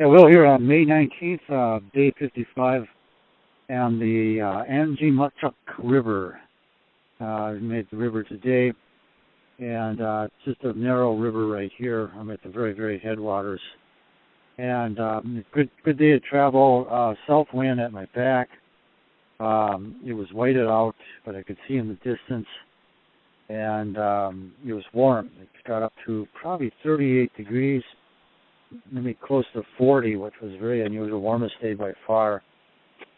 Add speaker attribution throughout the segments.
Speaker 1: Yeah, Will here on May 19th, day 55, on the Anji River. We made the river today, and it's just a narrow river right here. I'm at the very, very headwaters. And good day to travel. South wind at my back. It was whited out, but I could see in the distance. And it was warm. It got up to probably 38 degrees. Maybe close to 40, which was very unusual, warmest day by far.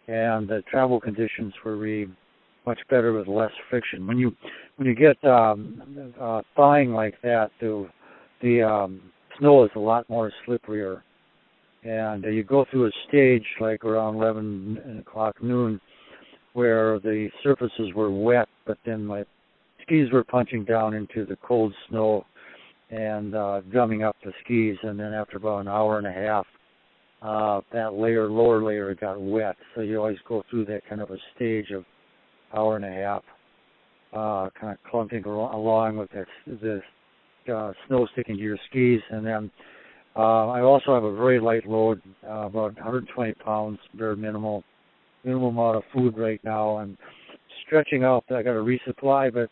Speaker 1: And the travel conditions were really much better with less friction. When you get thawing like that, the snow is a lot more slipperier. And you go through a stage like around 11 o'clock noon where the surfaces were wet, but then my skis were punching down into the cold snow and gumming up the skis, and then after about an hour and a half, that lower layer got wet. So you always go through that kind of a stage of hour and a half, kind of clunking along with the snow sticking to your skis. And then I also have a very light load, about 120 pounds, very minimal amount of food right now. I'm stretching out. I got a resupply, but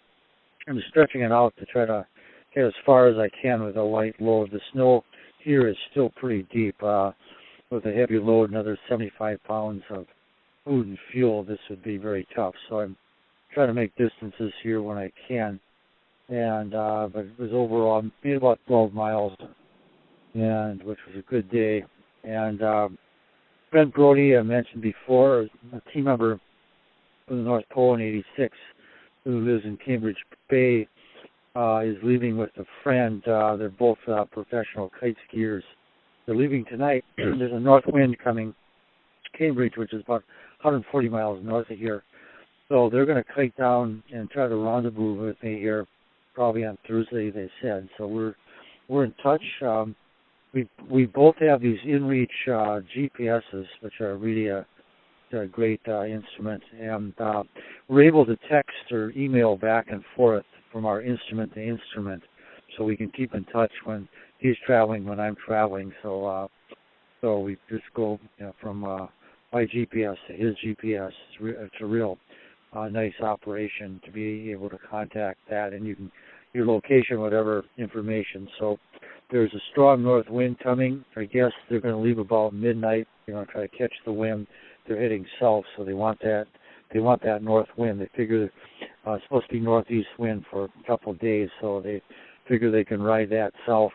Speaker 1: I'm stretching it out to try to get as far as I can with a light load. The snow here is still pretty deep. With a heavy load, another 75 pounds of food and fuel, this would be very tough. So I'm trying to make distances here when I can. And but it was overall, made about 12 miles, and which was a good day. And Brent Broddy, I mentioned before, a team member from the North Pole in '86, who lives in Cambridge Bay, is leaving with a friend. They're both professional kite skiers. They're leaving tonight. There's a north wind coming, Cambridge, which is about 140 miles north of here. So they're going to kite down and try to rendezvous with me here, probably on Thursday, they said. So we're in touch. We both have these InReach GPSs, which are really a great instrument, and we're able to text or email back and forth from our instrument to instrument, so we can keep in touch when he's traveling, when I'm traveling. So we just go from my GPS to his GPS. It's a real nice operation to be able to contact that, and your location, whatever information. So there's a strong north wind coming. I guess they're going to leave about midnight. They're going to try to catch the wind. They're heading south, so they want that. They want that north wind. They figure it's supposed to be northeast wind for a couple of days, so they figure they can ride that south,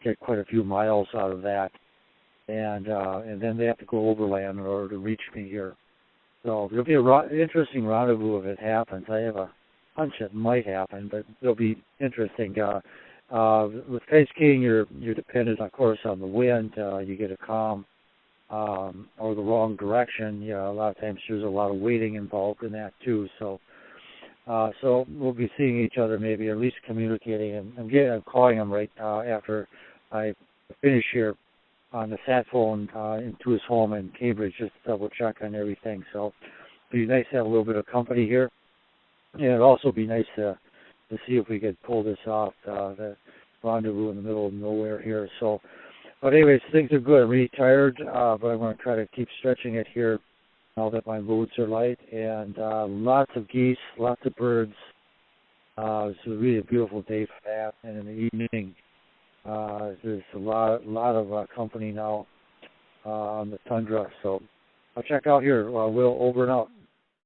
Speaker 1: get quite a few miles out of that, and then they have to go overland in order to reach me here. So it'll be an interesting rendezvous if it happens. I have a hunch it might happen, but it'll be interesting. With kite skiing, you're dependent, of course, on the wind. You get a calm or the wrong direction. A lot of times there's a lot of waiting involved in that too. So we'll be seeing each other, maybe, or at least communicating. And I'm calling him right after I finish here on the sat phone into his home in Cambridge, just to double check on everything. So it'd be nice to have a little bit of company here, and it'd also be nice to see if we could pull this off, the rendezvous in the middle of nowhere here. So, but anyways, things are good. I'm really tired, but I'm going to try to keep stretching it here now that my loads are light. And lots of geese, lots of birds. It's really a beautiful day for that. And in the evening, there's a lot of company now on the tundra. So I'll check out here. Will, over and out.